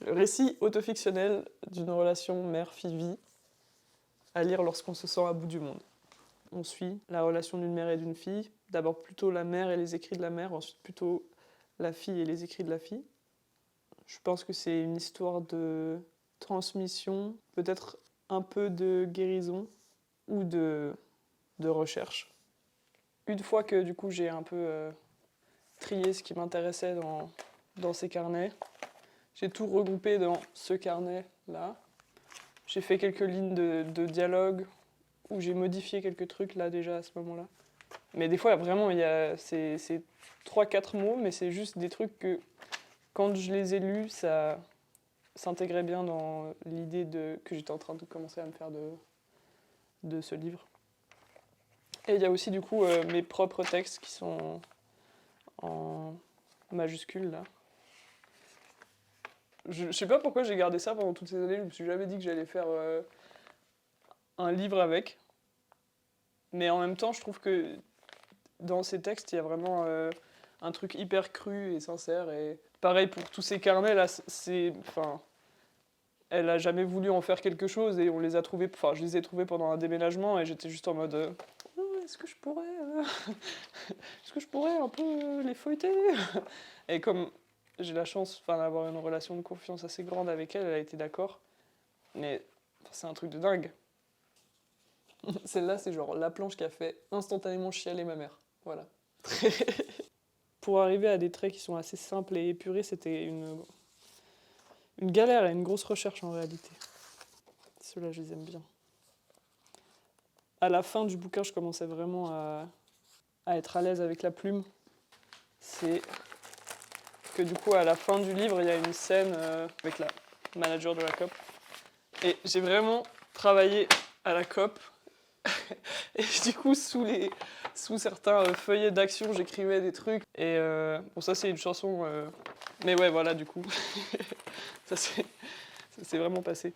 Le récit autofictionnel d'une relation mère-fille-vie, à lire lorsqu'on se sent à bout du monde. On suit la relation d'une mère et d'une fille, d'abord plutôt la mère et les écrits de la mère, ensuite plutôt la fille et les écrits de la fille. Je pense que c'est une histoire de transmission, peut-être un peu de guérison ou de recherche. Une fois que du coup j'ai un peu trié ce qui m'intéressait dans ces carnets, j'ai tout regroupé dans ce carnet-là. J'ai fait quelques lignes de dialogue où j'ai modifié quelques trucs là déjà à ce moment-là. Mais des fois, vraiment, c'est 3-4 mots, mais c'est juste des trucs que quand je les ai lus, ça s'intégrait bien dans l'idée que j'étais en train de commencer à me faire de ce livre. Et il y a aussi du coup mes propres textes qui sont en majuscules là. Je sais pas pourquoi j'ai gardé ça pendant toutes ces années, je me suis jamais dit que j'allais faire un livre avec. Mais en même temps, je trouve que dans ces textes, il y a vraiment un truc hyper cru et sincère. Et pareil pour tous ces carnets là, elle a jamais voulu en faire quelque chose et on les a trouvés, je les ai trouvés pendant un déménagement et j'étais juste en mode est-ce que je pourrais un peu les feuilleter. Et comme j'ai la chance d'avoir une relation de confiance assez grande avec elle, elle a été d'accord. Mais c'est un truc de dingue. Celle-là, c'est genre la planche qui a fait instantanément chialer ma mère. Voilà. Pour arriver à des traits qui sont assez simples et épurés, c'était une galère et une grosse recherche en réalité. Ceux-là, je les aime bien. À la fin du bouquin, je commençais vraiment à être à l'aise avec la plume. C'est que du coup, à la fin du livre, il y a une scène avec la manager de la COP. Et j'ai vraiment travaillé à la COP. Et du coup, sous certains feuillets d'action, j'écrivais des trucs. Et bon, ça, c'est une chanson. Mais ouais, voilà, du coup. ça s'est vraiment passé.